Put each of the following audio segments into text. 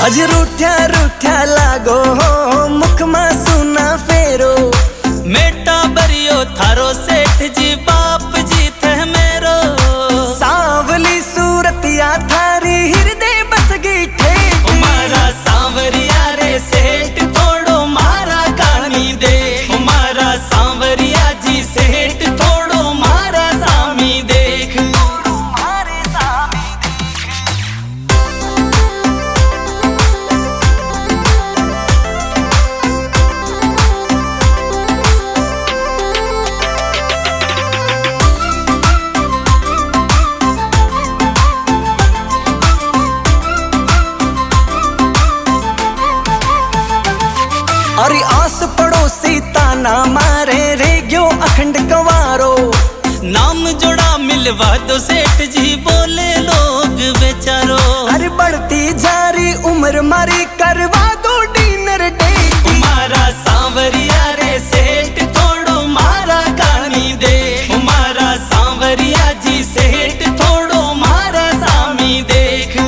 अज रूठ्या रूठ्या लागो हो मुख में सुना फेरो। मेटा बरियो थारो सेठ जी बाप जी थे मेरो। सांवली सूरतिया थारी हृदय बस गई ठेठ। मारा सांवरिया रे सेठ थोड़ो मारा कहानी दे। मारा सांवरिया जी सेठ थोड़ो मारा सामी देख। अरे आस पड़ोसी ताना मारे रे गयो अखंड कंवारो। नाम जोड़ा मिलवा दो सेठ जी बोले लोग बेचारो। अरे बढ़ती जारी उम्र मारी करवा दो डिनर डेट। मारा सांवरिया रे सेठ थोड़ो मारा कहानी दे। मारा सांवरिया जी सेठ थोड़ो मारा सामी देख।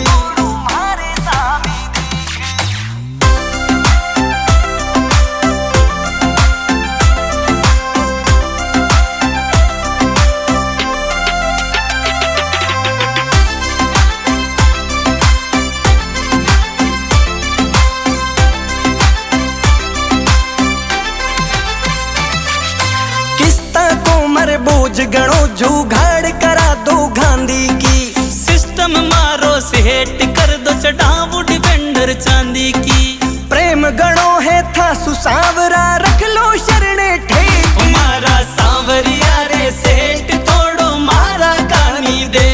बोझ गणो जुगाड़ करा दो गांधी की। सिस्टम मारो सेठ कर दो चढ़ावो डिफेंडर चांदी की। प्रेम गणो है था सुसावरा रख लो शरणे ठेठ। मारा सांवरिया रे सेठ थोड़ो मारा कहानी दे।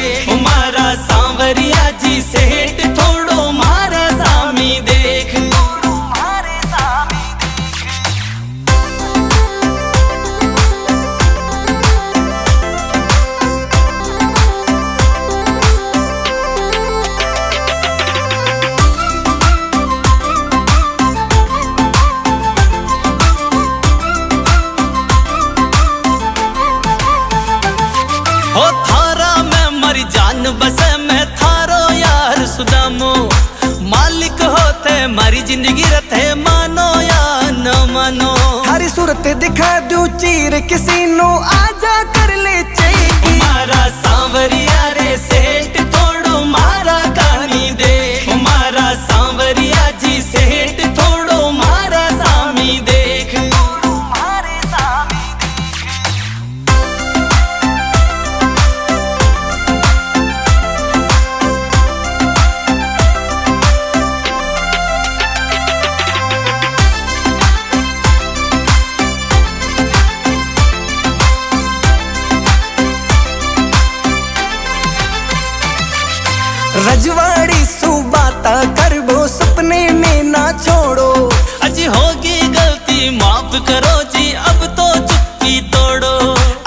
मारा सांवरिया जी सेठ थोड़ो मारा सामी देख। हो थारा मैं मरी जान बसे मैं थारो यार सुदामो। मालिक होते मारी जिंदगी रथे मानो या न मानो। थारी सूरत दिखा दू चीर किसी नो आजा कर ले चेक। मारा सांवरिया रे सेठ थोड़ो मारा कहानी दे। मारा सांवरिया जी सेठ थोड़ो मारा सामी देख। रजवाड़ी सुबाता करबो सपने में ना छोड़ो। अजी होगी गलती माफ करो जी अब तो चुप्पी तोड़ो।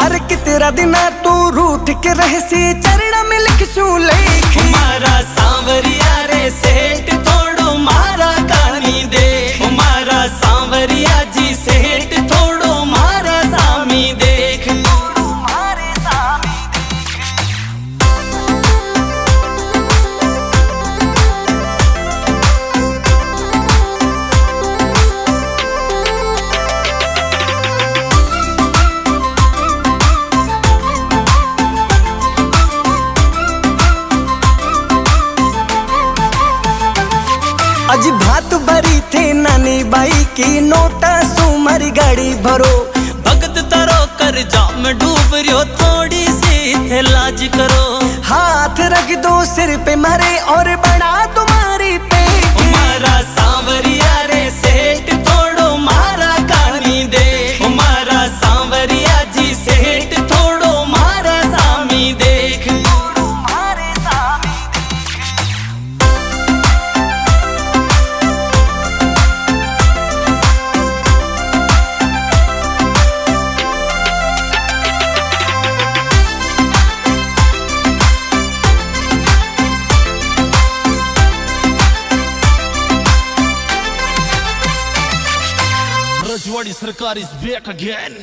अरे कितरा दिना तू रूठ के रहसी चरणा में लिख छू लेख। मारा सांवरिया रे सेठ थोड़ो मारा कहानी दे। मारा सांवरिया जी सेठ थोड़ो मारा सामी देख। अज भात भरी थे नानी बाई की नोटा सुमरी गाड़ी भरो। भगत तरो कर जाम डूब रियो थोड़ी सी थे लाज करो। हाथ रख दो सिर पे मारे और बढ़ा तुम्हारी पेट। मारा सांवरिया रे सेठ थोड़ो मारा कहानी दे। मारा सांवरिया जी सेठ थोड़ो मारा सामी देख। Rajwadi Sarkar is back again.